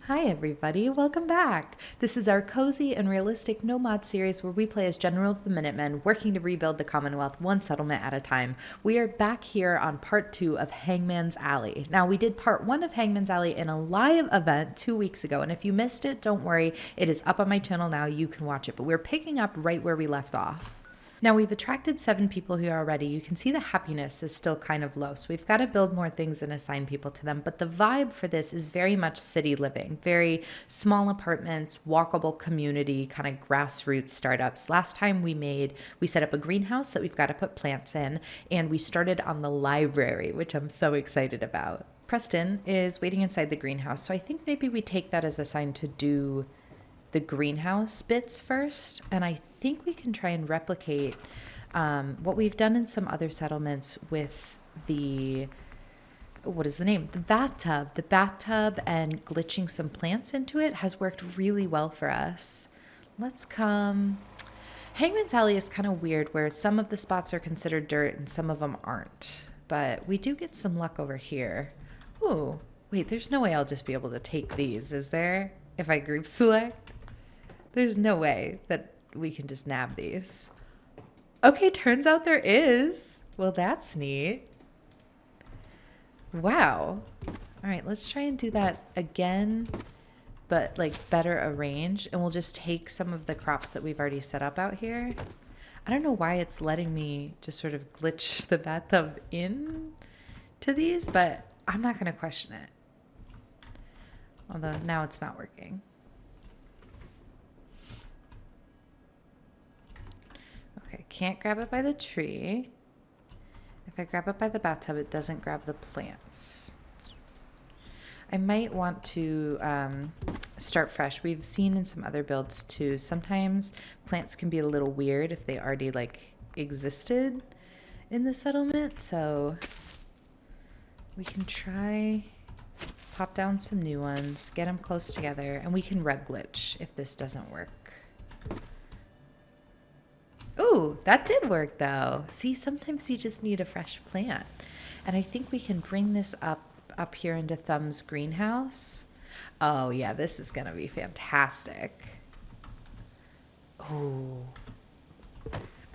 Hi everybody, welcome back. This is our cozy and realistic no mod series where we play as General of the Minutemen, working to rebuild the Commonwealth one settlement at a time. We are back here on part 2 of Hangman's Alley. Now, we did part 1 of Hangman's Alley in a live event 2 weeks ago, and if you missed it, don't worry, it is up on my channel now, you can watch it, but we're picking up right where we left off. Now, we've attracted 7 people here already. You can see the happiness is still kind of low, so we've got to build more things and assign people to them. But the vibe for this is very much city living, very small apartments, walkable community, kind of grassroots startups. Last time we set up a greenhouse that we've got to put plants in, and we started on the library, which I'm so excited about. Preston is waiting inside the greenhouse, so I think maybe we take that as a sign to do the greenhouse bits first, and I think we can try and replicate what we've done in some other settlements with the bathtub. The bathtub and glitching some plants into it has worked really well for us. Let's come. Hangman's Alley is kind of weird where some of the spots are considered dirt and some of them aren't, but we do get some luck over here. Ooh, wait, there's no way I'll just be able to take these, is there? If I group select? There's no way that we can just nab these. Okay, turns out there is. Well, that's neat. Wow. All right, let's try and do that again, but like better arranged. And we'll just take some of the crops that we've already set up out here. I don't know why it's letting me just sort of glitch the bathtub in to these, but I'm not going to question it. Although now it's not working. Okay, can't grab it by the tree. If I grab it by the bathtub, it doesn't grab the plants. I might want to start fresh. We've seen in some other builds too, sometimes plants can be a little weird if they already like existed in the settlement. So we can try pop down some new ones, get them close together, and we can rug glitch if this doesn't work. Ooh, that did work though. See, sometimes you just need a fresh plant. And I think we can bring this up here into Thumb's greenhouse. Oh yeah, this is gonna be fantastic. Oh.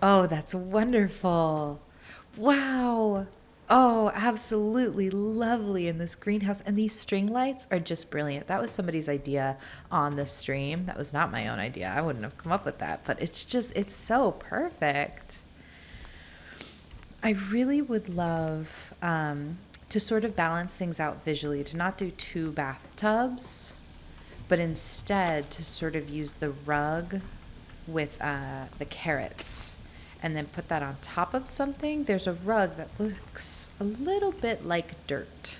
Oh, that's wonderful. Wow. Oh, absolutely lovely in this greenhouse. And these string lights are just brilliant. That was somebody's idea on the stream. That was not my own idea. I wouldn't have come up with that, but it's so perfect. I really would love to sort of balance things out visually, to not do 2 bathtubs, but instead to sort of use the rug with the carrots and then put that on top of something. There's a rug that looks a little bit like dirt.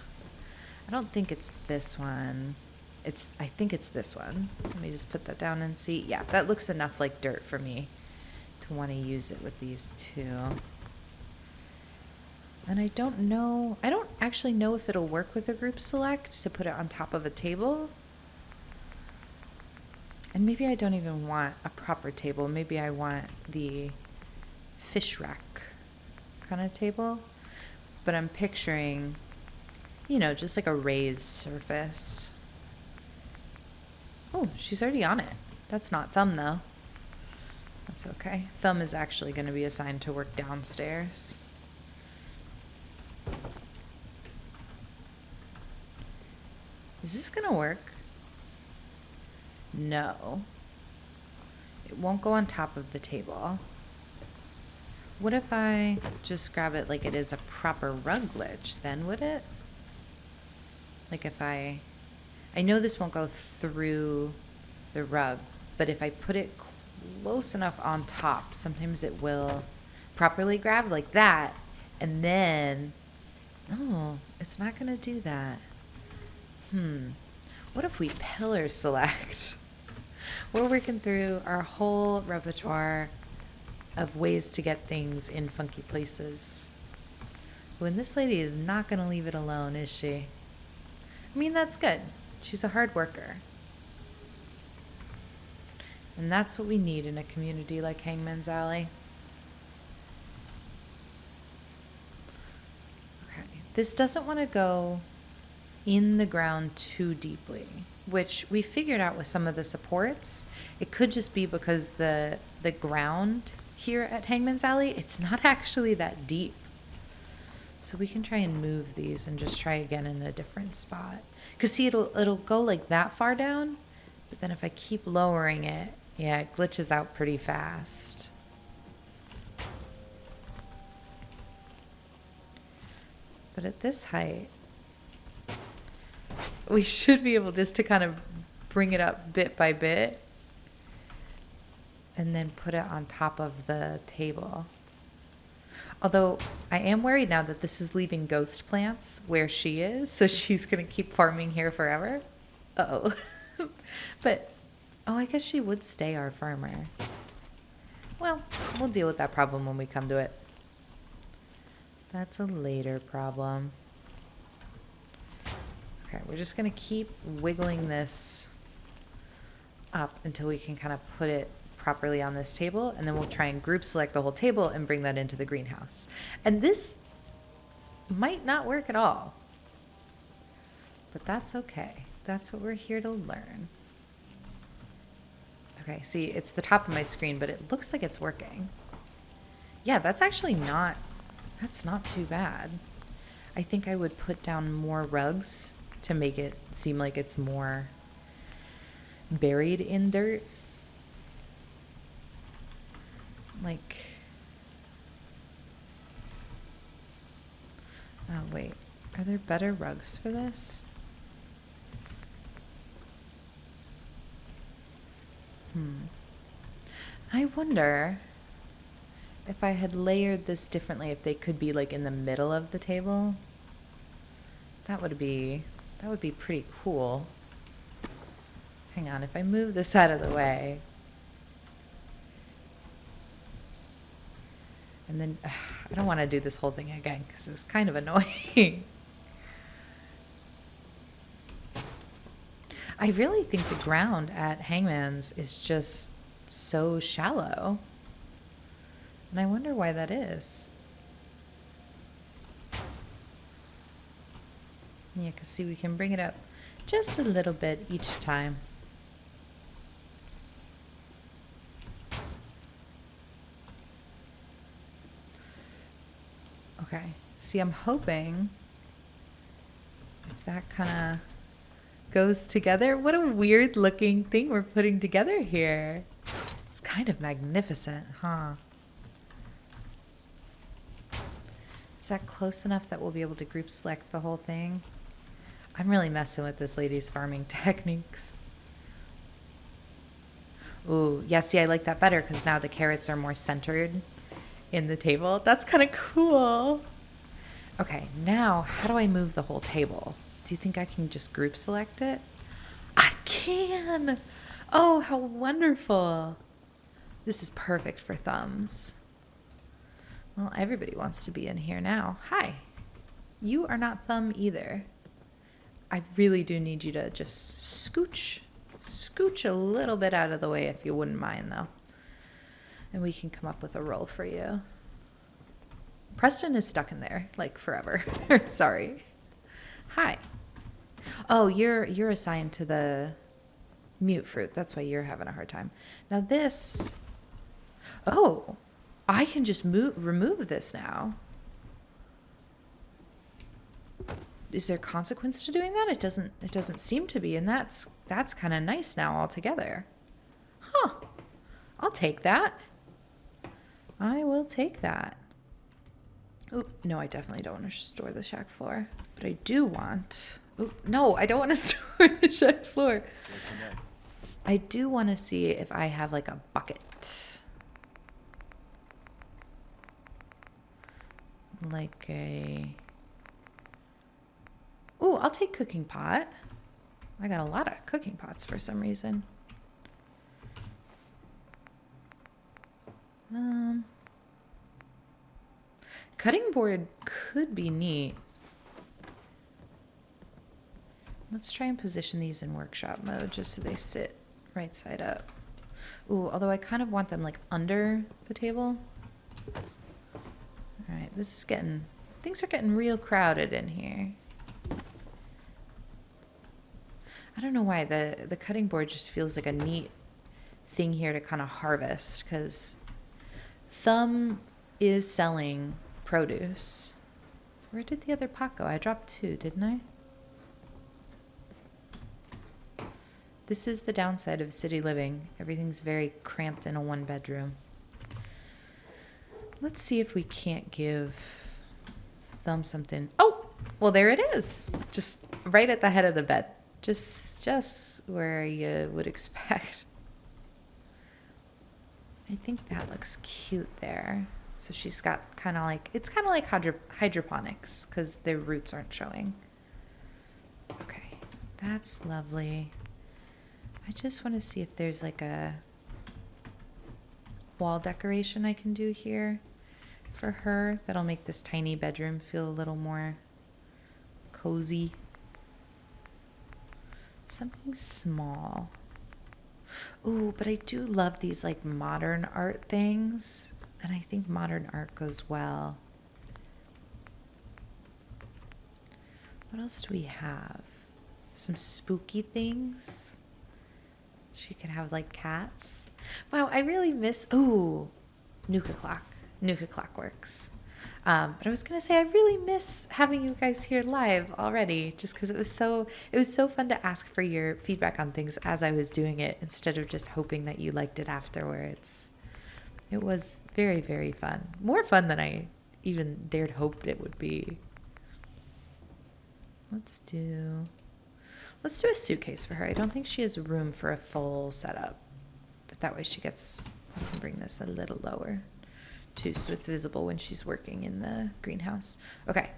I don't think it's this one. I think it's this one. Let me just put that down and see. Yeah, that looks enough like dirt for me to want to use it with these 2. And I don't actually know if it'll work with a group select to put it on top of a table. And maybe I don't even want a proper table. Maybe I want the fish rack kind of table, but I'm picturing, just like a raised surface. Oh, she's already on it. That's not Thumb though. That's okay. Thumb is actually going to be assigned to work downstairs. Is this going to work? No. It won't go on top of the table. What if I just grab it like it is a proper rug glitch, then would it? Like if I know this won't go through the rug, but if I put it close enough on top, sometimes it will properly grab like that. And then, oh, it's not gonna do that. What if we pillar select? We're working through our whole repertoire of ways to get things in funky places. When this lady is not going to leave it alone, is she? I mean, that's good. She's a hard worker. And that's what we need in a community like Hangman's Alley. Okay. This doesn't want to go in the ground too deeply. which we figured out with some of the supports. It could just be because the ground here at Hangman's Alley, it's not actually that deep. So we can try and move these and just try again in a different spot. Because see, it'll go like that far down, but then if I keep lowering it, yeah, it glitches out pretty fast. But at this height, we should be able just to kind of bring it up bit by bit and then put it on top of the table. Although I am worried now that this is leaving ghost plants where she is, so she's going to keep farming here forever. Uh-oh. But, oh, I guess she would stay our farmer. Well, we'll deal with that problem when we come to it. That's a later problem. Okay, we're just going to keep wiggling this up until we can kind of put it properly on this table, and then we'll try and group select the whole table and bring that into the greenhouse. And this might not work at all, but that's okay. That's what we're here to learn. Okay, see, it's the top of my screen, but it looks like it's working. Yeah, that's actually not, that's not too bad. I think I would put down more rugs to make it seem like it's more buried in dirt. Like, oh wait, are there better rugs for this? I wonder if I had layered this differently, if they could be like in the middle of the table. That would be pretty cool. Hang on, if I move this out of the way. And then, I don't want to do this whole thing again because it was kind of annoying. I really think the ground at Hangman's is just so shallow. And I wonder why that is. Yeah, because see, we can bring it up just a little bit each time. Okay, see, I'm hoping if that kind of goes together. What a weird looking thing we're putting together here. It's kind of magnificent, huh? Is that close enough that we'll be able to group select the whole thing? I'm really messing with this lady's farming techniques. Ooh, yeah, see, I like that better because now the carrots are more centered in the table. That's kind of cool. Okay, now how do I move the whole table? Do you think I can just group select it? I can! Oh, how wonderful. This is perfect for thumbs. Well, everybody wants to be in here now. Hi. You are not thumb either. I really do need you to just scooch a little bit out of the way if you wouldn't mind, though. And we can come up with a role for you. Preston is stuck in there, like, forever. Sorry. Hi. Oh, you're assigned to the mute fruit. That's why you're having a hard time. Now this... Oh, I can just remove this now. Is there consequence to doing that? It doesn't seem to be, and that's kind of nice now altogether. Huh. I'll take that. I will take that. Oh, no, I definitely don't want to store the shack floor. But I do want... Oh, no, I don't want to store the shack floor. I do want to see if I have like a bucket. Like a... Ooh, I'll take cooking pot. I got a lot of cooking pots for some reason. Cutting board could be neat. Let's try and position these in workshop mode just so they sit right side up. Ooh, although I kind of want them like under the table. All right, this is getting, things are getting real crowded in here. I don't know why the cutting board just feels like a neat thing here to kind of harvest, because Thumb is selling produce. Where did the other pot go? I dropped 2, didn't I? This is the downside of city living. Everything's very cramped in a 1-bedroom. Let's see if we can't give Thumb something. Oh, well, there it is. Just right at the head of the bed. Just where you would expect. I think that looks cute there. So she's got kind of like, it's kind of like hydroponics because their roots aren't showing. Okay, that's lovely. I just want to see if there's like a wall decoration I can do here for her that'll make this tiny bedroom feel a little more cozy. Something small. Ooh, but I do love these like modern art things, and I think modern art goes well. What else do we have? Some spooky things. She could have like cats. Wow, I really miss, ooh, Nuka Clock. Nuka Clock works. But I was gonna say I really miss having you guys here live already, just because it was so fun to ask for your feedback on things as I was doing it instead of just hoping that you liked it afterwards. It was very, very fun. More fun than I even dared hope it would be. Let's do a suitcase for her. I don't think she has room for a full setup, but that way she gets, I can bring this a little lower too, so it's visible when she's working in the greenhouse. Okay,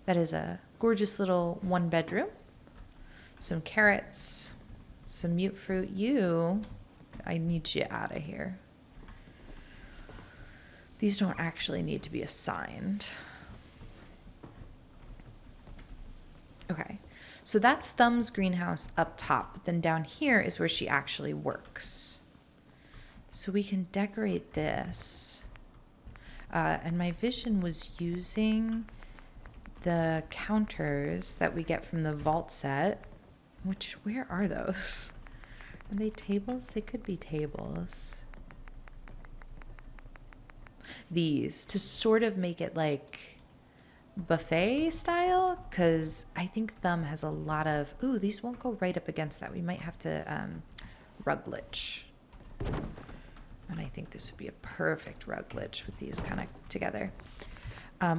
that is a gorgeous little 1-bedroom. Some carrots, some mute fruit. I need you out of here. These don't actually need to be assigned. Okay, so that's Thumb's greenhouse up top. But then down here is where she actually works. So we can decorate this. And my vision was using the counters that we get from the vault set, which, where are those? Are they tables? They could be tables. These, to sort of make it like buffet style, because I think Thumb has a lot of, ooh, these won't go right up against that. We might have to ruglich. And I think this would be a perfect ruglich with these kind of together.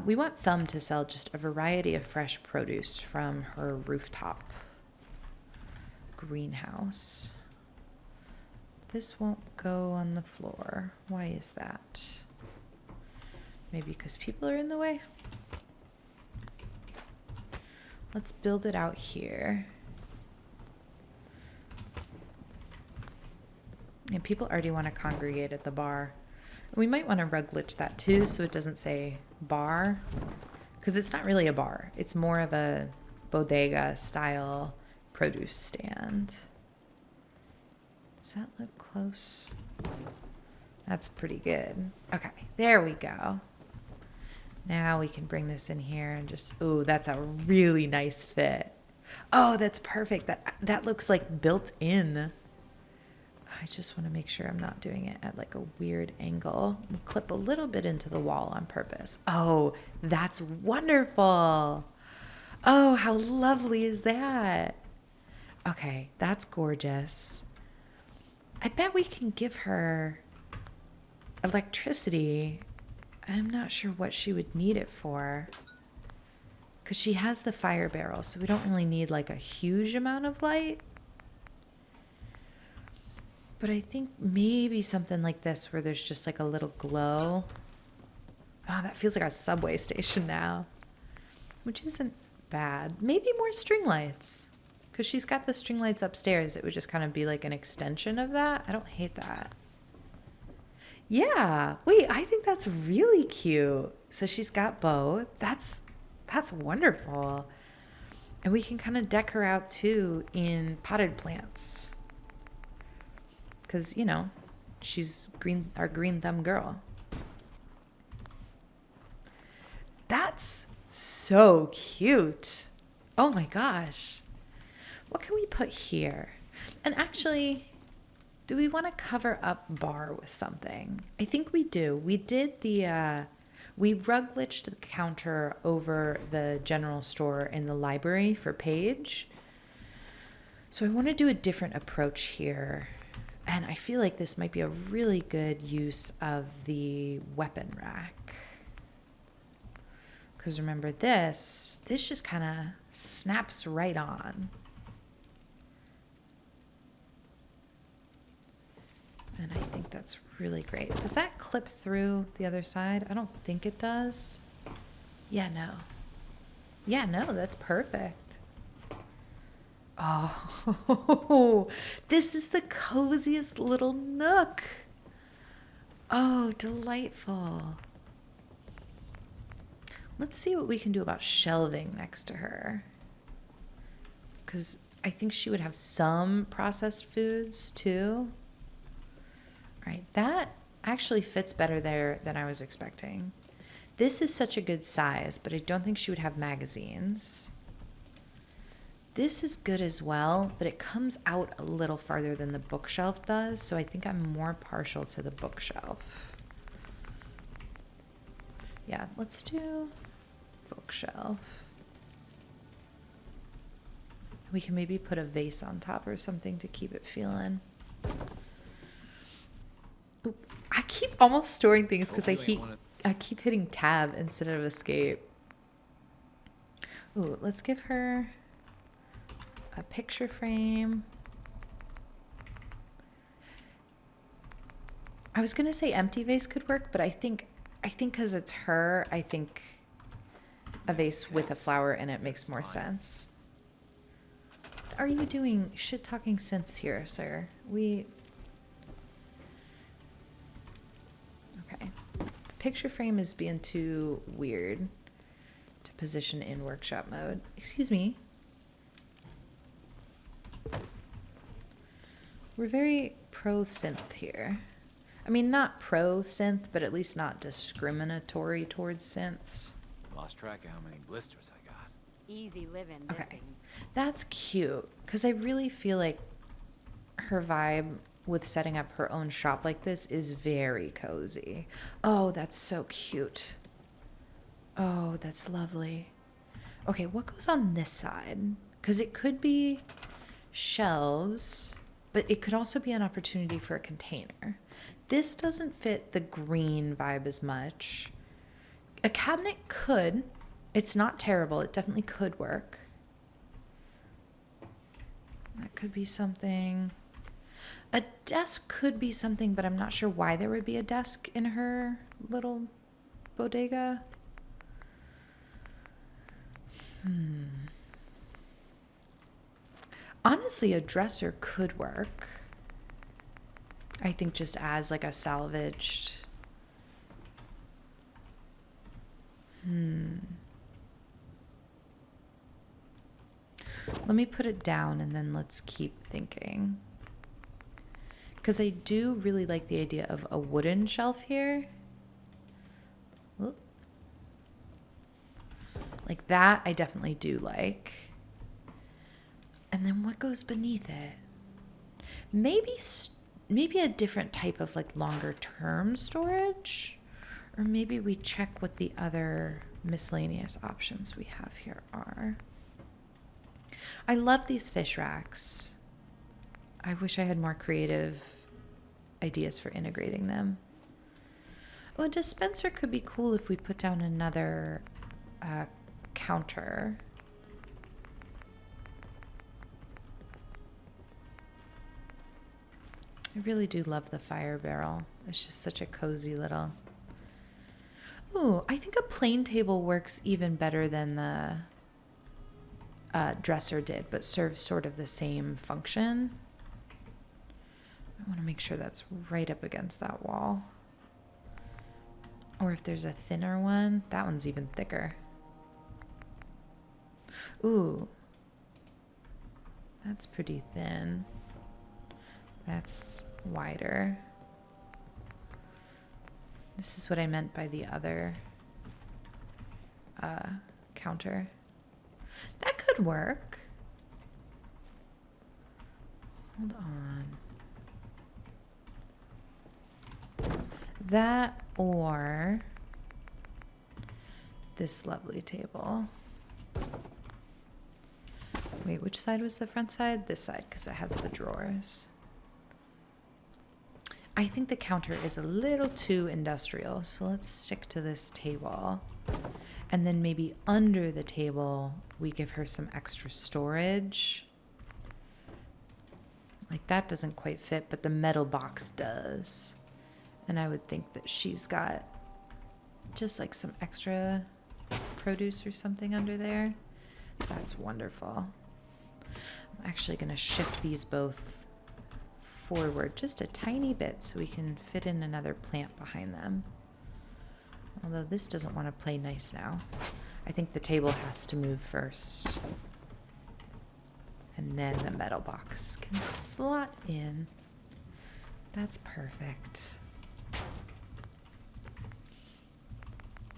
We want Thumb to sell just a variety of fresh produce from her rooftop greenhouse. This won't go on the floor. Why is that? Maybe because people are in the way? Let's build it out here. And people already want to congregate at the bar. We might want to ruglich that too, so it doesn't say bar, because it's not really a bar. It's more of a bodega style produce stand. Does that look close? That's pretty good. Okay, there we go. Now we can bring this in here and just, ooh, that's a really nice fit. Oh, that's perfect. That looks like built in. I just want to make sure I'm not doing it at like a weird angle. We'll clip a little bit into the wall on purpose. Oh, that's wonderful. Oh, how lovely is that? Okay, that's gorgeous. I bet we can give her electricity. I'm not sure what she would need it for, because she has the fire barrel, so we don't really need like a huge amount of light. But I think maybe something like this where there's just like a little glow. Oh, that feels like a subway station now, which isn't bad. Maybe more string lights, because she's got the string lights upstairs. It would just kind of be like an extension of that. I don't hate that. Yeah, wait, I think that's really cute. So she's got both. That's wonderful. And we can kind of deck her out too in potted plants, because, you know, she's our green thumb girl. That's so cute. Oh my gosh. What can we put here? And actually, do we want to cover up bar with something? I think we do. We did we rug glitched the counter over the general store in the library for Paige. So I want to do a different approach here. And I feel like this might be a really good use of the weapon rack. Because remember this just kind of snaps right on. And I think that's really great. Does that clip through the other side? I don't think it does. Yeah, no. Yeah, no, that's perfect. Oh, this is the coziest little nook. Oh, delightful. Let's see what we can do about shelving next to her. Because I think she would have some processed foods too. All right, that actually fits better there than I was expecting. This is such a good size, but I don't think she would have magazines. This is good as well, but it comes out a little farther than the bookshelf does, so I think I'm more partial to the bookshelf. Yeah, let's do bookshelf. We can maybe put a vase on top or something to keep it feeling. Ooh, I keep almost storing things because I keep hitting tab instead of escape. Ooh, let's give her a picture frame. I was gonna say empty vase could work, but I think because it's her, I think a vase with a flower in it makes more sense. Are you doing shit talking synths here, sir? Okay. The picture frame is being too weird to position in workshop mode. Excuse me. We're very pro synth here. I mean, not pro synth, but at least not discriminatory towards synths. Lost track of how many blisters I got. Easy living. Okay, that's cute because I really feel like her vibe with setting up her own shop like this is very cozy. Oh, that's so cute. Oh, that's lovely. Okay, what goes on this side? Because it could be shelves, but it could also be an opportunity for a container. This doesn't fit the green vibe as much. A cabinet could. It's not terrible. It definitely could work. That could be something. A desk could be something, but I'm not sure why there would be a desk in her little bodega. Honestly, a dresser could work. I think just as like a salvaged. Let me put it down and then let's keep thinking. Because I do really like the idea of a wooden shelf here. Oop. Like that, I definitely do like. And then what goes beneath it? Maybe a different type of like longer term storage. Or maybe we check what the other miscellaneous options we have here are. I love these fish racks. I wish I had more creative ideas for integrating them. Oh, a dispenser could be cool if we put down another counter. I really do love the fire barrel. It's just such a cozy little. Ooh, I think a plain table works even better than the dresser did, but serves sort of the same function. I want to make sure that's right up against that wall. Or if there's a thinner one, that one's even thicker. Ooh, that's pretty thin. That's wider. This is what I meant by the other counter. That could work. Hold on. That or this lovely table. Wait, which side was the front side? This side, because it has the drawers. I think the counter is a little too industrial, so let's stick to this table. And then maybe under the table, we give her some extra storage. Like that doesn't quite fit, but the metal box does. And I would think that she's got just like some extra produce or something under there. That's wonderful. I'm actually going to shift these both forward just a tiny bit so we can fit in another plant behind them. Although this doesn't want to play nice now. I think the table has to move first. And then the metal box can slot in. That's perfect.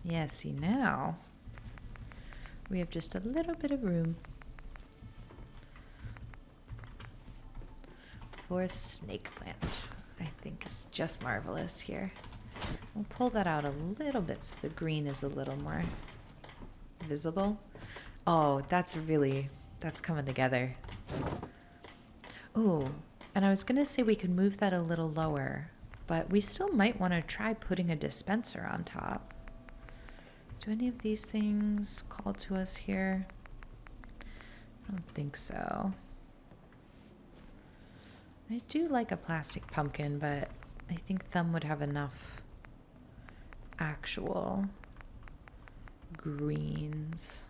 Yeah, see now we have just a little bit of room for a snake plant. I think is just marvelous here. We'll pull that out a little bit so the green is a little more visible. Oh, that's coming together. Oh, and I was going to say we could move that a little lower, but we still might want to try putting a dispenser on top. Do any of these things call to us here? I don't think so. I do like a plastic pumpkin, but I think Thumb would have enough actual greens.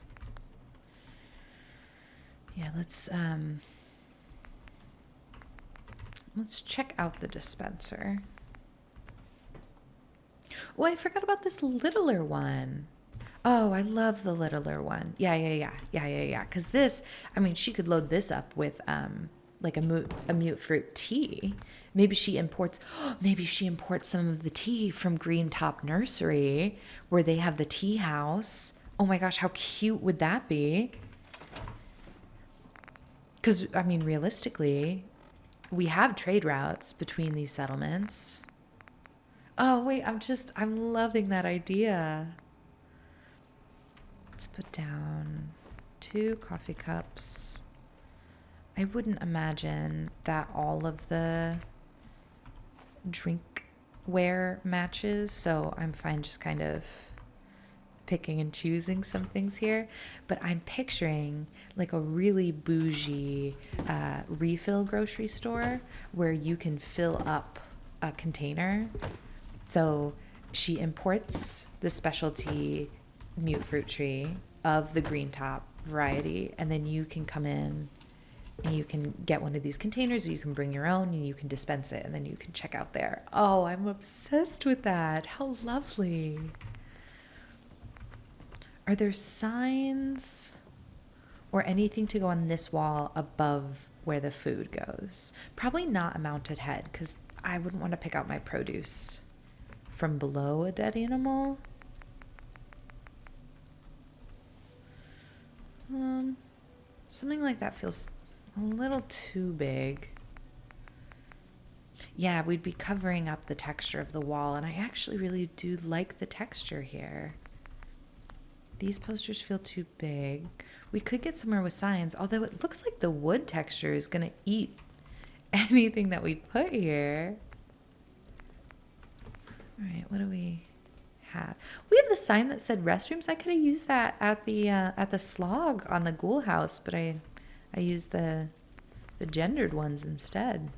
Yeah, let's check out the dispenser. Oh, I forgot about this littler one. Oh, I love the littler one. Yeah. Because this, I mean, she could load this up with like a mute fruit tea. Maybe she imports some of the tea from Green Top Nursery, where they have the tea house. Oh my gosh, how cute would that be? Because, I mean, realistically, we have trade routes between these settlements. Oh, wait, I'm loving that idea. Let's put down 2 coffee cups. I wouldn't imagine that all of the drinkware matches, so I'm fine just kind of picking and choosing some things here. But I'm picturing like a really bougie refill grocery store where you can fill up a container. So she imports the specialty mute fruit tree of the green top variety, and then you can come in and you can get one of these containers, or you can bring your own and you can dispense it, and then you can check out there. Oh, I'm obsessed with that. How lovely. Are there signs or anything to go on this wall above where the food goes? Probably not a mounted head, because I wouldn't want to pick out my produce from below a dead animal. Something like that feels a little too big. Yeah, we'd be covering up the texture of the wall, and I actually really do like the texture here. These posters feel too big. We could get somewhere with signs, although it looks like the wood texture is going to eat anything that we put here. All right, what do we have? We have the sign that said restrooms. I could have used that at the slog on the ghoul house, but I used the gendered ones instead.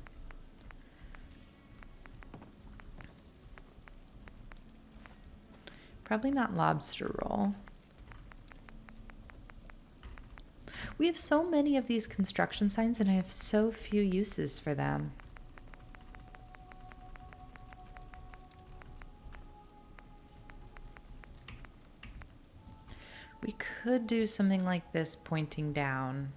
Probably not lobster roll. We have so many of these construction signs, and I have so few uses for them. We could do something like this pointing down.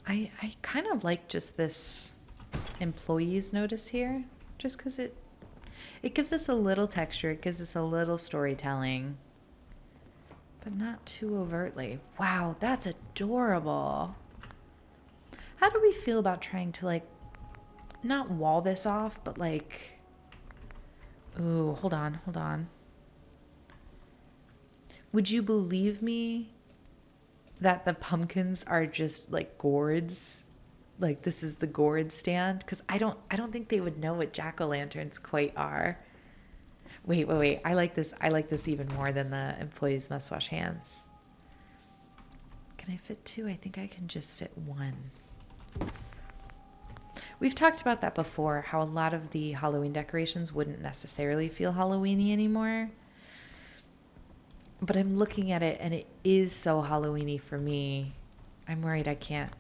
I kind of like just this employees notice here, just because it gives us a little texture, it gives us a little storytelling. but not too overtly. Wow, that's adorable. How do we feel about trying to, like, not wall this off, but like, ooh, hold on, hold on. Would you believe me that the pumpkins are just like gourds? Like this is the gourd stand? Because I don't think they would know what jack-o'-lanterns quite are. Wait. I like this. I like this even more than the employees must wash hands. Can I fit two? I think I can just fit one. We've talked about that before, how a lot of the Halloween decorations wouldn't necessarily feel Halloween-y anymore. But I'm looking at it and it is so Halloween-y for me. I'm worried I can't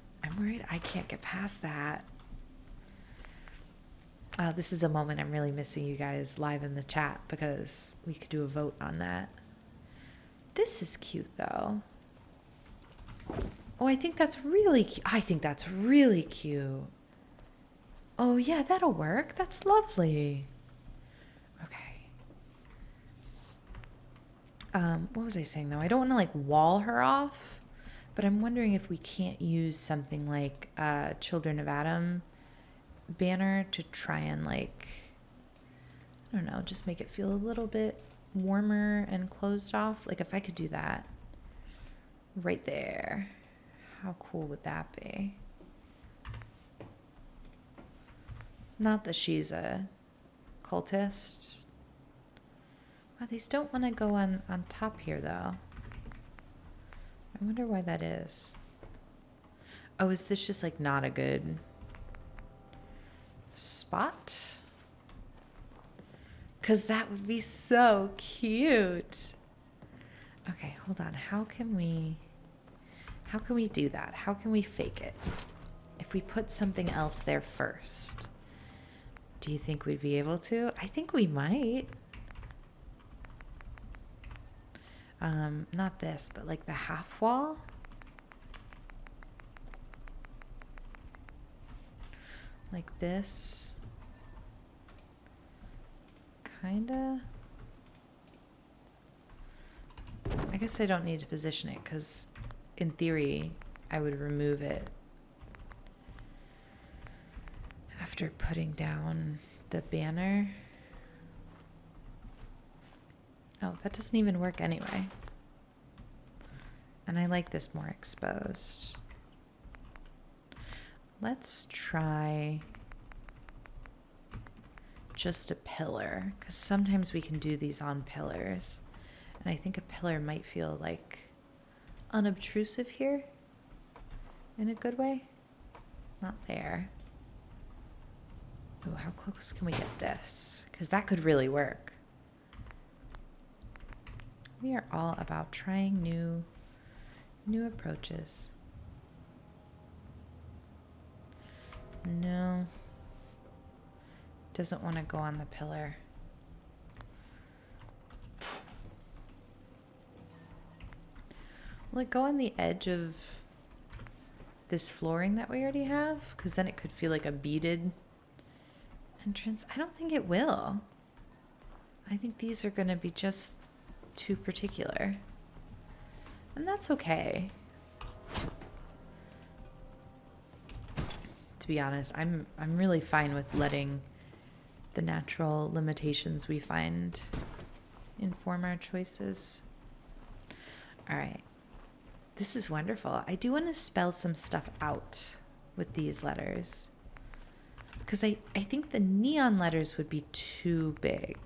get past that. This is a moment I'm really missing you guys live in the chat because we could do a vote on that. This is cute though. Oh, I think that's really cute. Oh yeah, that'll work. That's lovely. Okay. What was I saying though? I don't want to like wall her off, but I'm wondering if we can't use something like Children of Adam banner to try and like, I don't know, just make it feel a little bit warmer and closed off. Like if I could do that right there, how cool would that be? Not that she's a cultist. Wow, these don't want to go on top here, though. I wonder why that is. Oh, is this just, like, not a good spot? Because that would be so cute. Okay, hold on. How can we do that? How can we fake it? If we put something else there first. Do you think we'd be able to? I think we might. Not this, but like the half wall. Like this. Kinda. I guess I don't need to position it because in theory I would remove it after putting down the banner. Oh, that doesn't even work anyway. And I like this more exposed. Let's try just a pillar, because sometimes we can do these on pillars. And I think a pillar might feel like unobtrusive here in a good way. Not there. Oh, how close can we get this? Because that could really work. We are all about trying new approaches. No. Doesn't want to go on the pillar. Will it go on the edge of this flooring that we already have? Because then it could feel like a beaded entrance. I don't think it will. I think these are going to be just too particular. And that's okay. To be honest, I'm really fine with letting the natural limitations we find inform our choices. All right. This is wonderful. I do want to spell some stuff out with these letters, because I think the neon letters would be too big.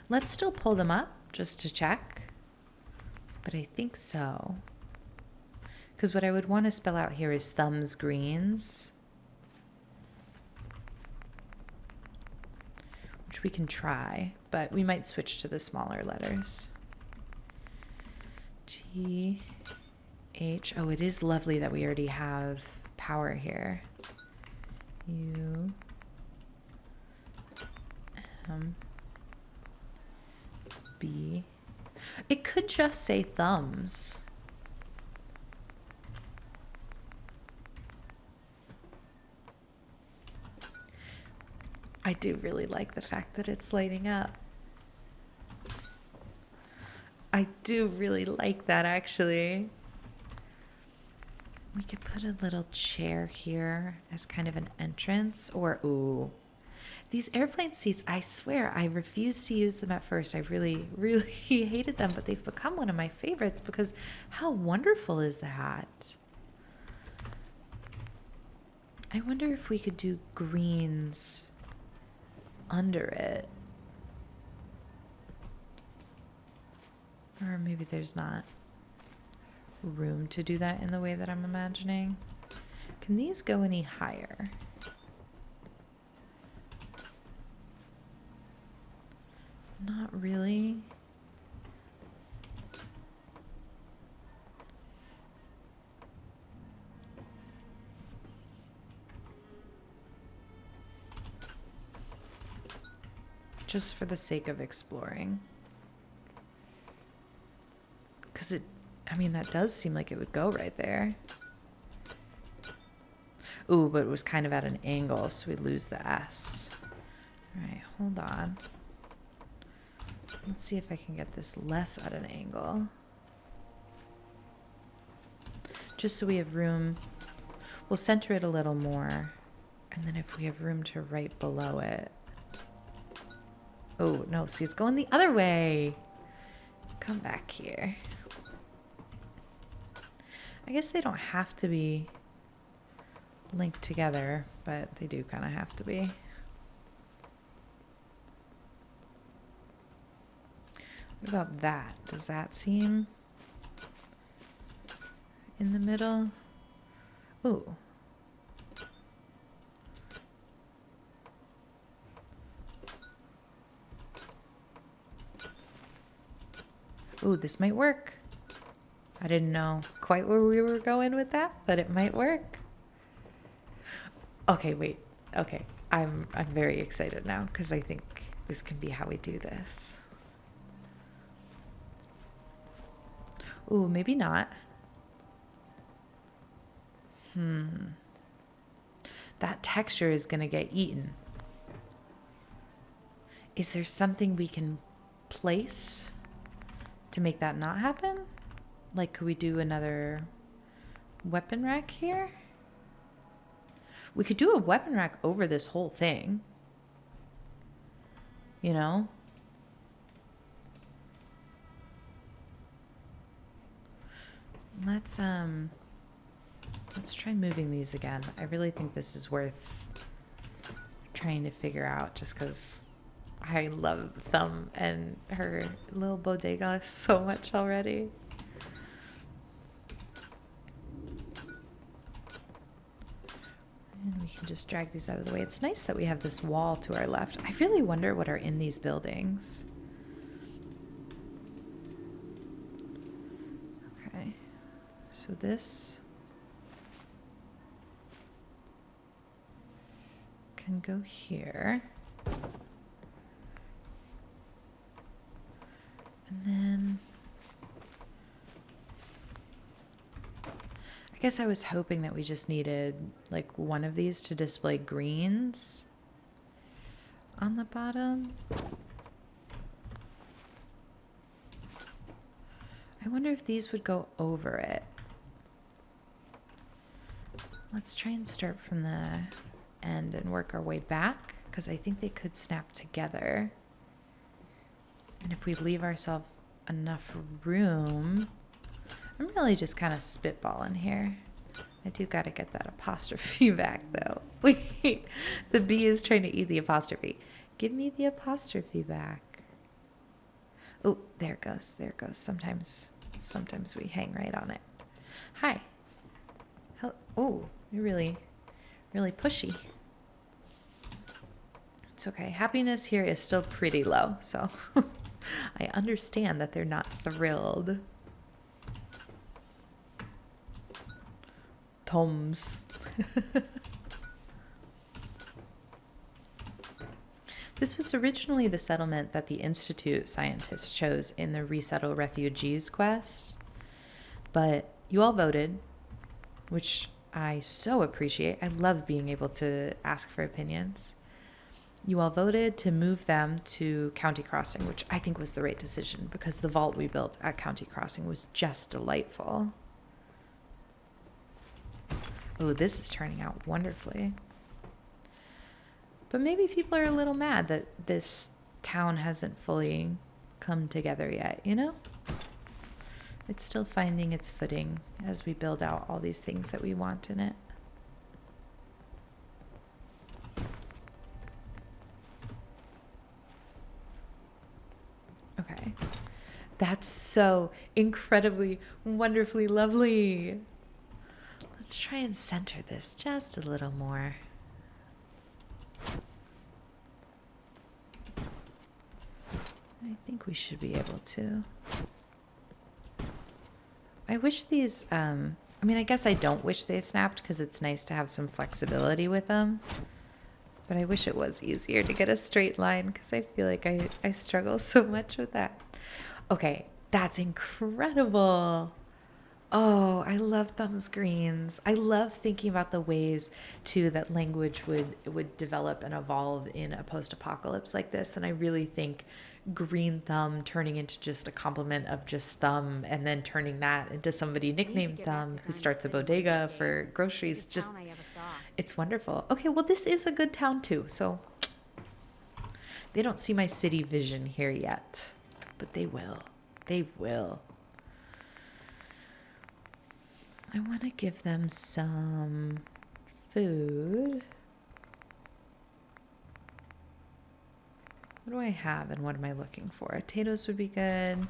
Let's still pull them up just to check, but I think so. Because what I would want to spell out here is thumbs greens, which we can try, but we might switch to the smaller letters. T H. Oh, it is lovely that we already have power here. U M B. It could just say thumbs. I do really like the fact that it's lighting up. I do really like that, actually. We could put a little chair here as kind of an entrance, or, ooh, these airplane seats, I swear, I refused to use them at first. I really, really hated them, but they've become one of my favorites because how wonderful is that? I wonder if we could do greens under it. Or maybe there's not room to do that in the way that I'm imagining. Can these go any higher? Not really. Just for the sake of exploring. Because I mean, that does seem like it would go right there. Ooh, but it was kind of at an angle, so we'd lose the S. All right, hold on. Let's see if I can get this less at an angle. Just so we have room. We'll center it a little more. And then if we have room to right below it. Oh, no, see, it's going the other way. Come back here. I guess they don't have to be linked together, but they do kind of have to be. What about that? Does that seem in the middle? Ooh. Ooh, this might work. I didn't know quite where we were going with that, but it might work. Okay, wait. Okay. I'm very excited now because I think this can be how we do this. Ooh, maybe not. That texture is going to get eaten. Is there something we can place to make that not happen? Like, could we do another weapon rack here? We could do a weapon rack over this whole thing. You know? Let's try moving these again. I really think this is worth trying to figure out just because I love Thumb and her little bodega so much already. And we can just drag these out of the way. It's nice that we have this wall to our left. I really wonder what are in these buildings. Okay. So this can go here. And then I guess I was hoping that we just needed like one of these to display greens on the bottom. I wonder if these would go over it. Let's try and start from the end and work our way back because I think they could snap together. And if we leave ourselves enough room, I'm really just kind of spitballing here. I do got to get that apostrophe back, though. Wait, the B is trying to eat the apostrophe. Give me the apostrophe back. Oh, there it goes. There it goes. Sometimes we hang right on it. Hi. Oh, you're really, really pushy. It's okay. Happiness here is still pretty low, so I understand that they're not thrilled. Toms. This was originally the settlement that the Institute scientists chose in the Resettle Refugees quest, but you all voted, which I so appreciate. I love being able to ask for opinions. You all voted to move them to County Crossing, which I think was the right decision because the vault we built at County Crossing was just delightful. Oh, this is turning out wonderfully. But maybe people are a little mad that this town hasn't fully come together yet, you know? It's still finding its footing as we build out all these things that we want in it. Okay. That's so incredibly, wonderfully lovely. Let's try and center this just a little more. I think we should be able to. I wish these, I mean, I guess I don't wish they snapped because it's nice to have some flexibility with them. But I wish it was easier to get a straight line because I feel like I struggle so much with that. Okay, that's incredible. Oh, I love thumb screens. I love thinking about the ways too that language would develop and evolve in a post-apocalypse like this. And I really think green thumb turning into just a complement of just thumb and then turning that into somebody nicknamed Thumb who starts a bodega for groceries. Just, it's wonderful. Okay, well, this is a good town too. So they don't see my city vision here yet, but they will. They will. I want to give them some food. What do I have and what am I looking for? Potatoes would be good.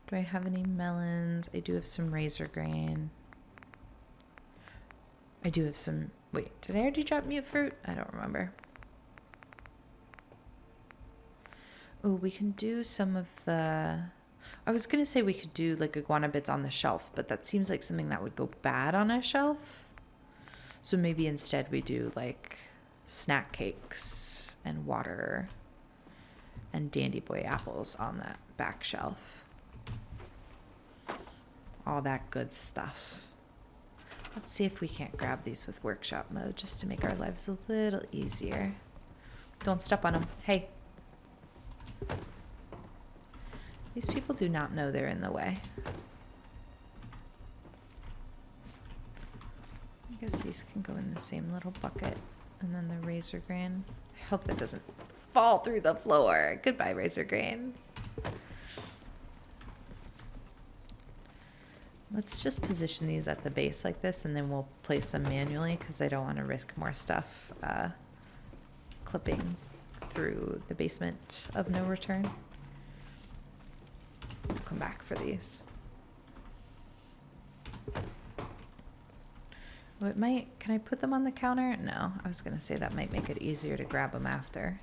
Do I have any melons? I do have some razor grain. I do have some... Wait, did I already drop mute fruit? I don't remember. Oh, we can do some of the... I was going to say we could do like iguana bits on the shelf, but that seems like something that would go bad on a shelf. So maybe instead we do like snack cakes and water and Dandy Boy apples on that back shelf. All that good stuff. Let's see if we can't grab these with workshop mode just to make our lives a little easier. Don't step on them. Hey. These people do not know they're in the way. I guess these can go in the same little bucket. And then the razor grain. I hope that doesn't fall through the floor. Goodbye, razor grain. Let's just position these at the base like this, and then we'll place them manually because I don't want to risk more stuff clipping through the basement of no return. We'll come back for these. Oh, it might, can I put them on the counter? No, I was going to say that might make it easier to grab them after.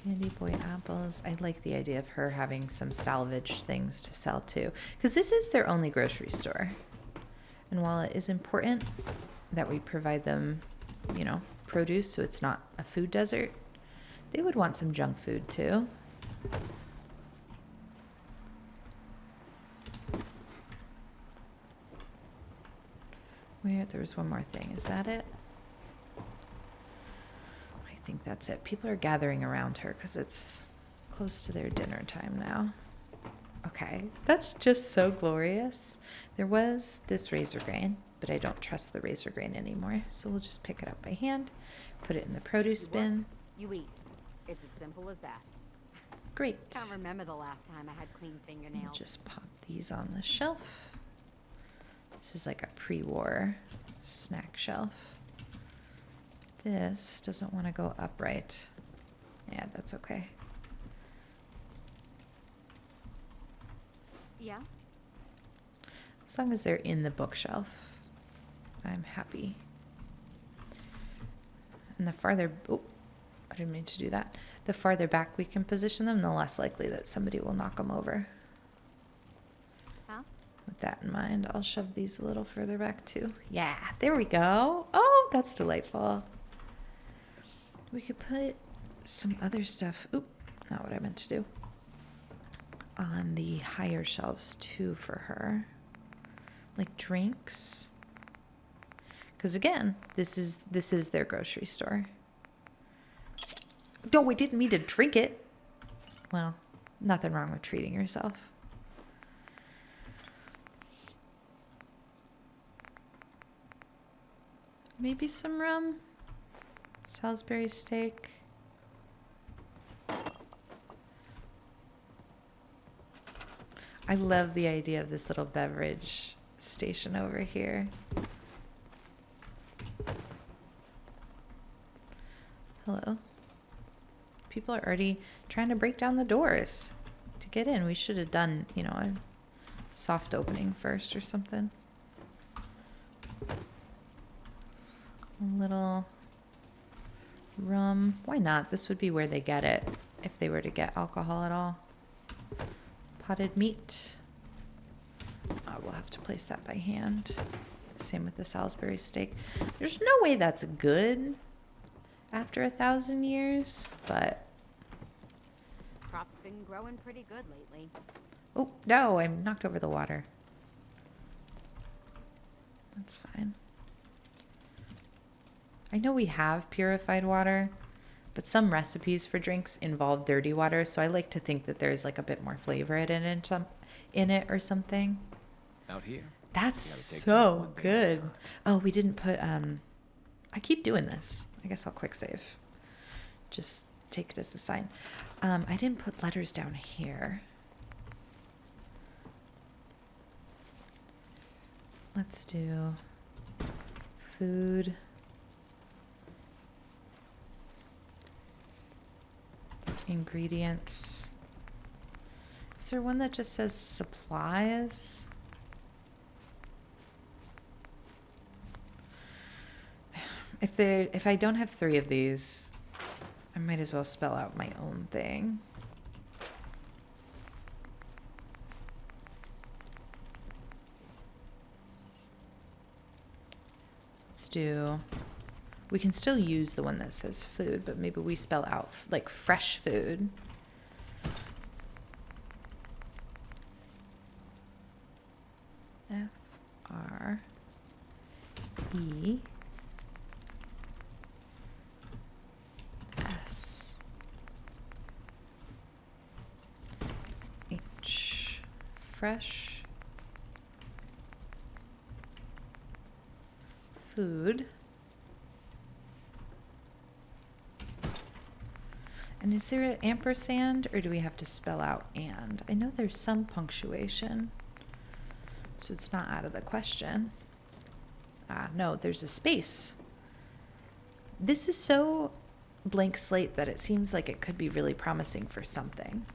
Dandy Boy apples. I like the idea of her having some salvage things to sell too, because this is their only grocery store. And while it is important that we provide them, you know, produce so it's not a food desert, they would want some junk food too. Where, there was one more thing. Is that it? I think that's it. People are gathering around her because it's close to their dinner time now. Okay, that's just so glorious. There was this razor grain, but I don't trust the razor grain anymore. So we'll just pick it up by hand, put it in the produce bin. You eat. It's as simple as that. Great. Can't remember the last time I had clean fingernails. Just pop these on the shelf. This is like a pre-war snack shelf. This doesn't want to go upright. Yeah, that's okay. Yeah? As long as they're in the bookshelf, I'm happy. And the farther, oh, I didn't mean to do that. The farther back we can position them, the less likely that somebody will knock them over. Huh? With that in mind, I'll shove these a little further back too. Yeah, there we go. Oh, that's delightful. We could put some other stuff, oop, not what I meant to do, on the higher shelves too for her. Like drinks. Because again, this is their grocery store. No, I didn't mean to drink it. Well, nothing wrong with treating yourself. Maybe some rum. Salisbury steak. I love the idea of this little beverage station over here. Hello. People are already trying to break down the doors to get in. We should have done, you know, a soft opening first or something. A little rum. Why not? This would be where they get it if they were to get alcohol at all. Potted meat. We'll have to place that by hand. Same with the Salisbury steak. There's no way that's good after 1,000 years, but... Crop's been growing pretty good lately. Oh, no, I knocked over the water. That's fine. I know we have purified water, but some recipes for drinks involve dirty water, so I like to think that there's like a bit more flavor in it or something. Out here. That's so so good. Oh, we didn't put, I keep doing this. I guess I'll quick save. Just take it as a sign. I didn't put letters down here. Let's do food. Ingredients. Is there one that just says supplies? If I don't have 3 of these, I might as well spell out my own thing. Let's do, we can still use the one that says food, but maybe we spell out like fresh food. F-R-E-S-H. Fresh food. And is there an ampersand, or do we have to spell out and? I know there's some punctuation, so it's not out of the question. No, there's a space. This is so blank slate that it seems like it could be really promising for something.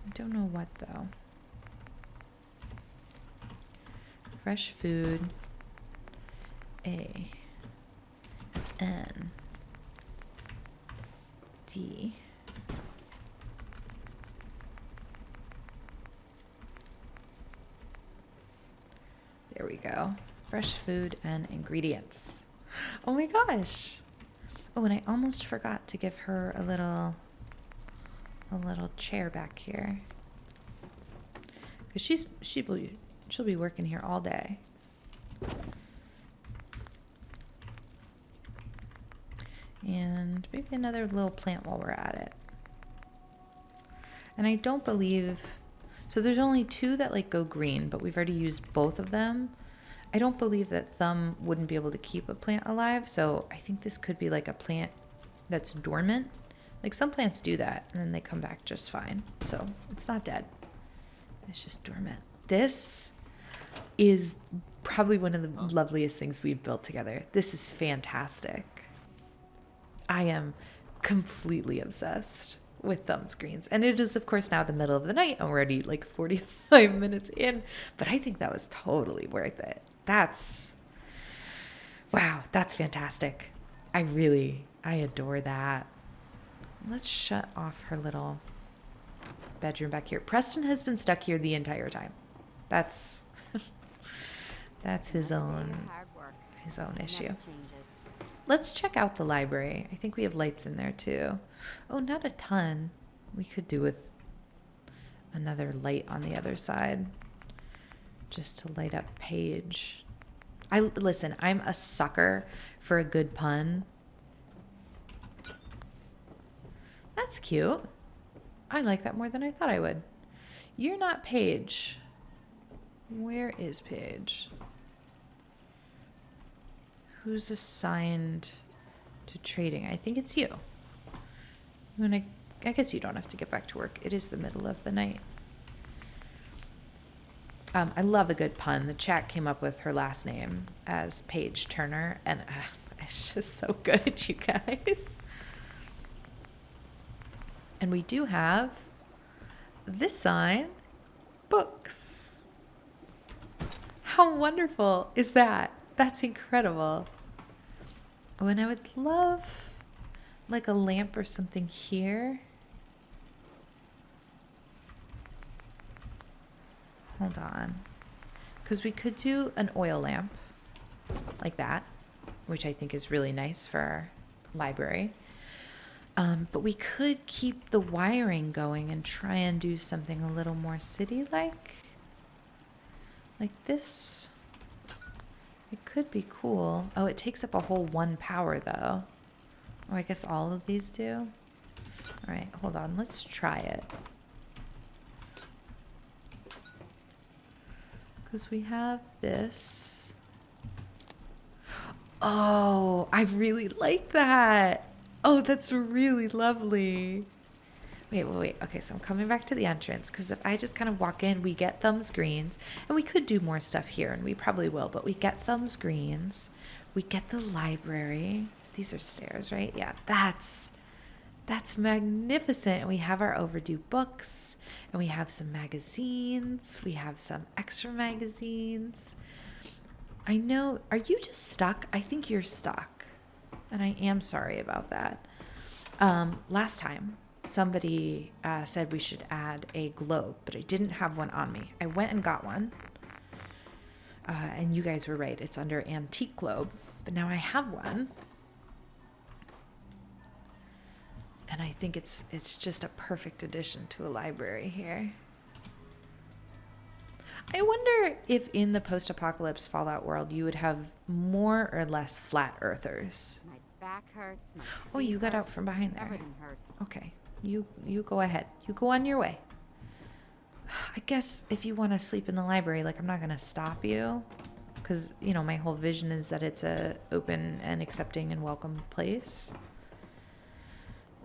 I don't know what, though. Fresh food. A-N-D. There we go. Fresh food and ingredients. Oh my gosh. Oh, and I almost forgot to give her a little chair back here. Because she'll be working here all day. And maybe another little plant while we're at it. And I don't believe, so there's only 2 that like go green, but we've already used both of them. I don't believe that Thumb wouldn't be able to keep a plant alive, so I think this could be like a plant that's dormant. Like some plants do that and then they come back just fine. So it's not dead. It's just dormant. This is probably one of the loveliest things we've built together. This is fantastic. I am completely obsessed with thumb screens. And it is, of course, now the middle of the night. I'm already like 45 minutes in. But I think that was totally worth it. Wow, that's fantastic. I adore that. Let's shut off her little bedroom back here. Preston has been stuck here the entire time. That's his own issue. Let's check out the library. I think we have lights in there too. Oh, not a ton. We could do with another light on the other side just to light up Paige. Listen, I'm a sucker for a good pun. That's cute. I like that more than I thought I would. You're not Paige. Where is Paige? Who's assigned to trading? I think it's you. I guess you don't have to get back to work. It is the middle of the night. I love a good pun. The chat came up with her last name as Paige Turner, and it's just so good, you guys. And we do have this sign, books. How wonderful is that? That's incredible. Oh, and I would love like a lamp or something here. Hold on. Because we could do an oil lamp like that, which I think is really nice for our library. But we could keep the wiring going and try and do something a little more city-like. Like this. It could be cool. Oh, it takes up a whole 1 power though. Oh, I guess all of these do. All right, hold on. Let's try it. Because we have this. Oh, I really like that. Oh, that's really lovely. Wait. Okay, so I'm coming back to the entrance because if I just kind of walk in, we get thumb screens. And we could do more stuff here, and we probably will, but we get thumb screens. We get the library. These are stairs, right? Yeah, that's magnificent. And we have our overdue books, and we have some magazines. We have some extra magazines. I know, are you just stuck? I think you're stuck. And I am sorry about that. Last time, somebody said we should add a globe, but I didn't have one on me. I went and got one. And you guys were right. It's under antique globe. But now I have one. And I think it's just a perfect addition to a library here. I wonder if in the post-apocalypse Fallout world you would have more or less flat earthers. My back hurts. My Oh, you got out hurts, from behind there. Everything hurts. Okay, you go ahead. You go on your way. I guess if you want to sleep in the library, like I'm not going to stop you. Because, you know, my whole vision is that it's a open and accepting and welcome place.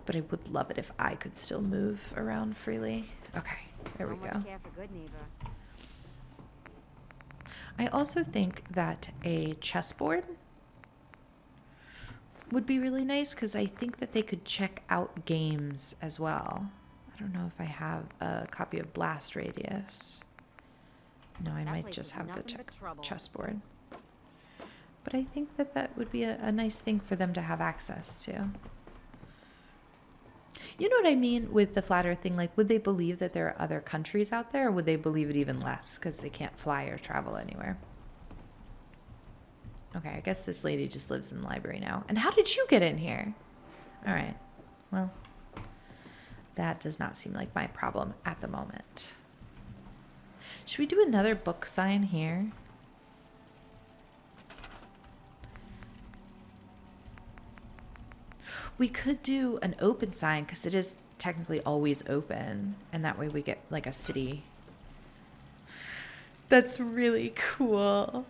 But I would love it if I could still move around freely. Okay, there we Don't go. much care for good neighbor. I also think that a chessboard would be really nice because I think that they could check out games as well. I don't know if I have a copy of Blast Radius. No, I That might place just is have the nothing but trouble. chessboard. But I think that that would be a nice thing for them to have access to. You know what I mean with the flat earth thing? Like, would they believe that there are other countries out there, or would they believe it even less because they can't fly or travel anywhere? Okay, I guess this lady just lives in the library now. And how did you get in here? All right. Well, that does not seem like my problem at the moment. Should we do another book sign here? We could do an open sign because it is technically always open. And that way we get like a city. That's really cool.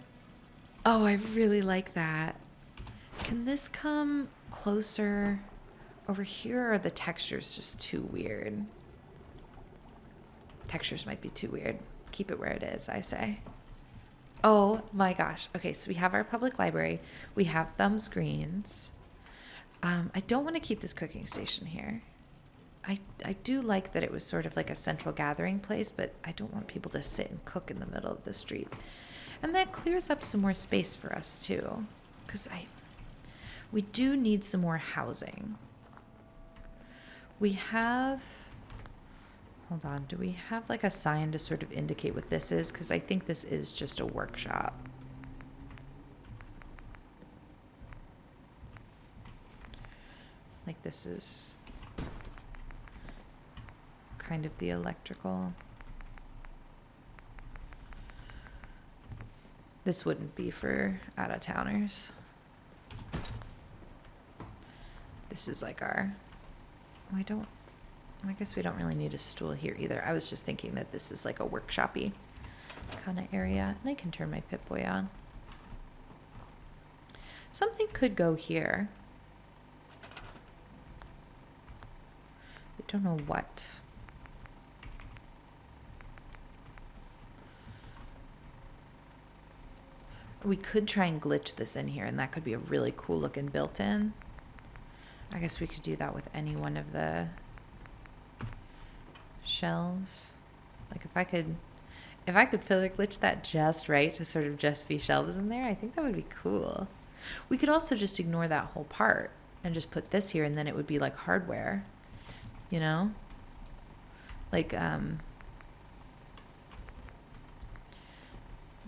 Oh, I really like that. Can this come closer over here, or are the textures just too weird? Textures might be too weird. Keep it where it is, I say. Oh my gosh. Okay, so we have our public library. We have thumb screens. I don't want to keep this cooking station here. I do like that it was sort of like a central gathering place, but I don't want people to sit and cook in the middle of the street. And that clears up some more space for us too, because we do need some more housing. We have, hold on, do we have like a sign to sort of indicate what this is? Because I think this is just a workshop. Like this is kind of the electrical. This wouldn't be for out-of-towners. This is like our... I guess we don't really need a stool here either. I was just thinking that this is like a workshop-y kind of area. And I can turn my Pip-Boy on. Something could go here. I don't know what. We could try and glitch this in here, and that could be a really cool looking built-in. I guess we could do that with any one of the shelves. Like if I could filler glitch that just right to sort of just be shelves in there, I think that would be cool. We could also just ignore that whole part and just put this here, and then it would be like hardware, you know? Like,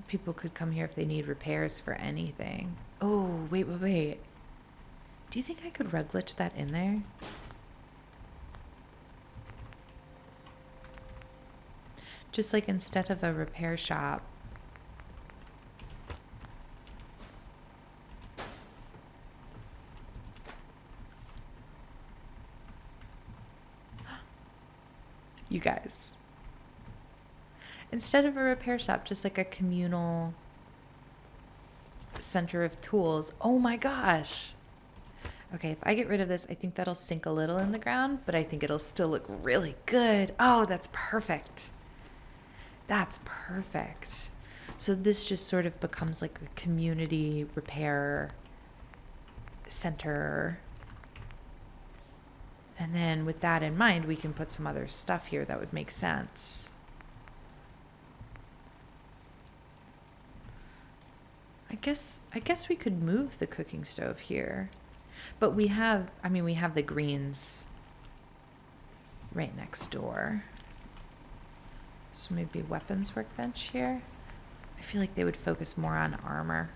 people could come here if they need repairs for anything. Oh, wait. Do you think I could rug glitch that in there? Just like instead of a repair shop. You guys. Instead of a repair shop, just like a communal center of tools. Oh my gosh. Okay, if I get rid of this, I think that'll sink a little in the ground, but I think it'll still look really good. Oh, that's perfect. That's perfect. So this just sort of becomes like a community repair center. And then with that in mind, we can put some other stuff here that would make sense. I guess we could move the cooking stove here. But we have the greens right next door. So maybe weapons workbench here. I feel like they would focus more on armor.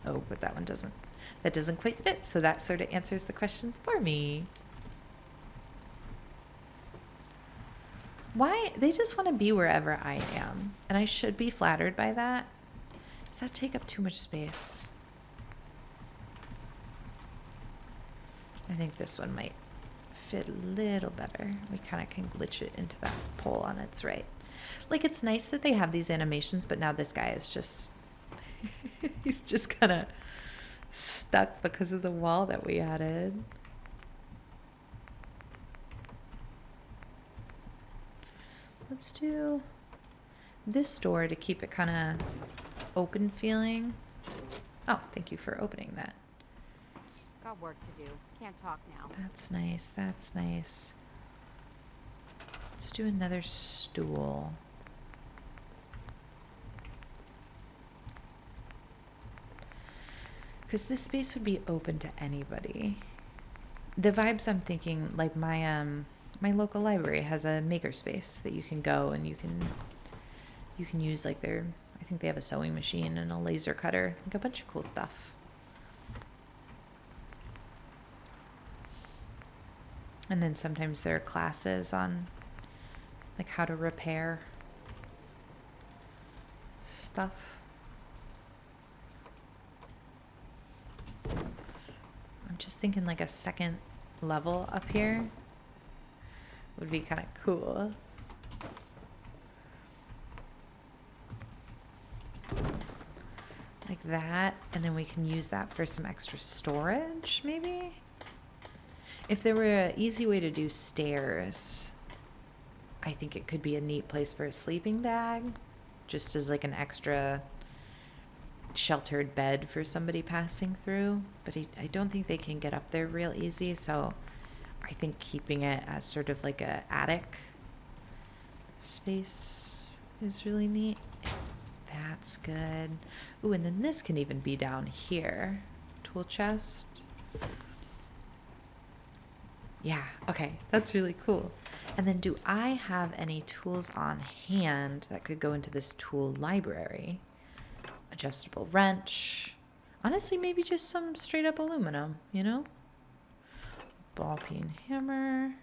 Oh, but that doesn't quite fit, so that sort of answers the questions for me. Why? They just want to be wherever I am. And I should be flattered by that. Does that take up too much space? I think this one might fit a little better. We kind of can glitch it into that pole on its right. Like, it's nice that they have these animations, but now this guy is just... he's just kind of stuck because of the wall that we added. Let's do this door to keep it kind of open feeling. Oh, thank you for opening that. Got work to do. Can't talk now. That's nice. That's nice. Let's do another stool. Because this space would be open to anybody. The vibes I'm thinking, like my local library has a makerspace that you can go and you can use like I think they have a sewing machine and a laser cutter, like a bunch of cool stuff. And then sometimes there are classes on like how to repair stuff. I'm just thinking like a second level up here would be kind of cool. Like that, and then we can use that for some extra storage, maybe? If there were an easy way to do stairs, I think it could be a neat place for a sleeping bag, just as like an extra sheltered bed for somebody passing through. But I don't think they can get up there real easy, so I think keeping it as sort of like a attic space is really neat. That's good. Ooh, and then this can even be down here. Tool chest. Yeah, okay, that's really cool. And then do I have any tools on hand that could go into this tool library? Adjustable wrench. Honestly, maybe just some straight up aluminum, you know? Ball peen hammer.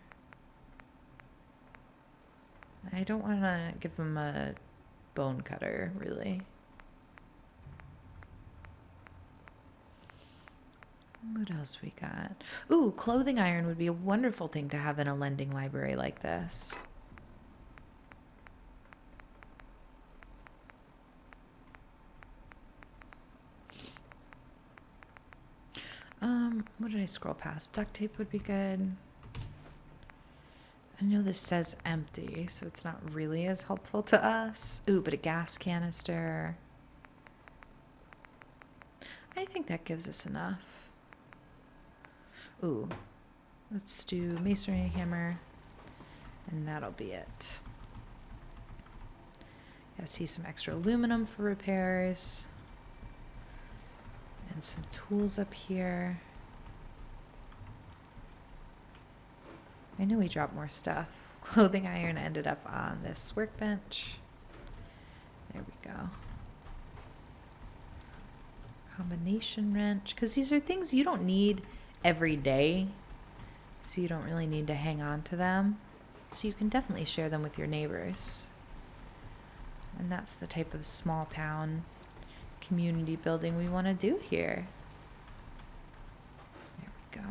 I don't want to give him a bone cutter, really. What else we got? Ooh, clothing iron would be a wonderful thing to have in a lending library like this. What did I scroll past? Duct tape would be good. I know this says empty, so it's not really as helpful to us. Ooh, but a gas canister. I think that gives us enough. Ooh, let's do masonry hammer, and that'll be it. I see some extra aluminum for repairs. And some tools up here. I know we dropped more stuff. Clothing iron ended up on this workbench. There we go. Combination wrench. Because these are things you don't need every day. So you don't really need to hang on to them. So you can definitely share them with your neighbors. And that's the type of small town community building we want to do here. There we go.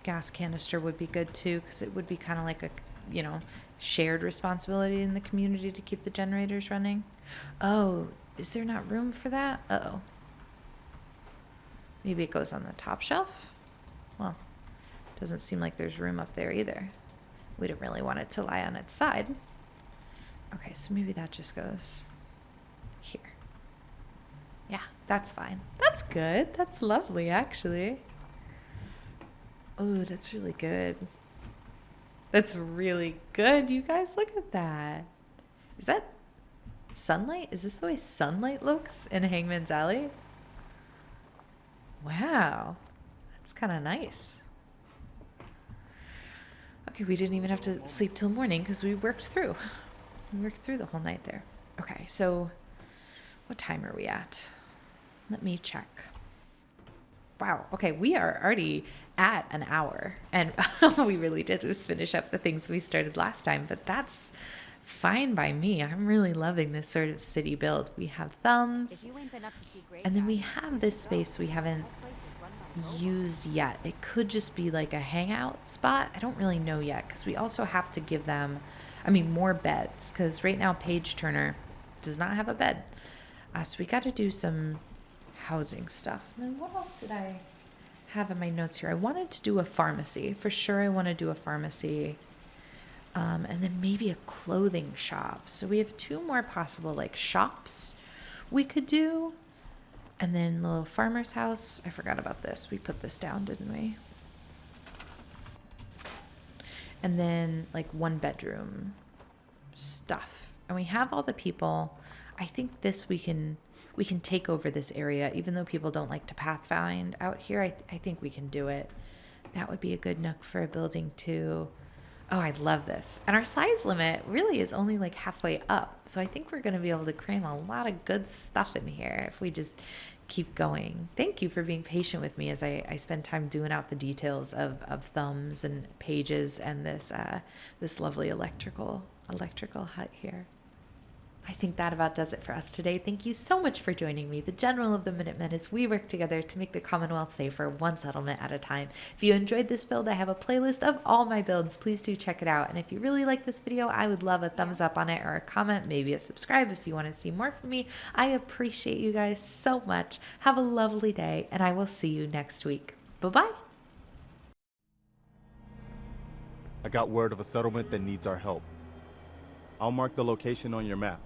Gas canister would be good too, because it would be kind of like a, you know, shared responsibility in the community to keep the generators running. Oh, is there not room for that? Uh-oh. Maybe it goes on the top shelf? Well, doesn't seem like there's room up there either. We don't really want it to lie on its side. Okay, so maybe that just goes here. Yeah, that's fine. That's good. That's lovely, actually. Oh, that's really good. That's really good. You guys, look at that. Is that sunlight? Is this the way sunlight looks in Hangman's Alley? Wow. That's kind of nice. Okay, we didn't even have to sleep till morning because we worked through. We worked through the whole night there. Okay, so what time are we at? Let me check. Wow. Okay, we are already at an hour, and all we really did was finish up the things we started last time, but that's fine by me. I'm really loving this sort of city build. We have thumbs, and then we have this space we haven't used yet. It could just be like a hangout spot. I don't really know yet, because we also have to give them, more beds, because right now Page Turner does not have a bed. So we got to do some housing stuff. And then what else did I have in my notes here? I wanted to do a pharmacy. For sure I want to do a pharmacy. And then maybe a clothing shop. So we have two more possible like shops we could do. And then the little farmer's house. I forgot about this. We put this down, didn't we? And then like 1-bedroom stuff. And we have all the people. I think this we can take over this area, even though people don't like to pathfind out here. I think we can do it. That would be a good nook for a building too. Oh, I love this. And our size limit really is only like halfway up. So I think we're going to be able to cram a lot of good stuff in here if we just keep going. Thank you for being patient with me as I spend time doing out the details of thumbs and pages and this lovely electrical hut here. I think that about does it for us today. Thank you so much for joining me, the General of the Minutemen, as we work together to make the Commonwealth safer, one settlement at a time. If you enjoyed this build, I have a playlist of all my builds. Please do check it out. And if you really like this video, I would love a thumbs up on it or a comment, maybe a subscribe if you want to see more from me. I appreciate you guys so much. Have a lovely day, and I will see you next week. Bye-bye. I got word of a settlement that needs our help. I'll mark the location on your map.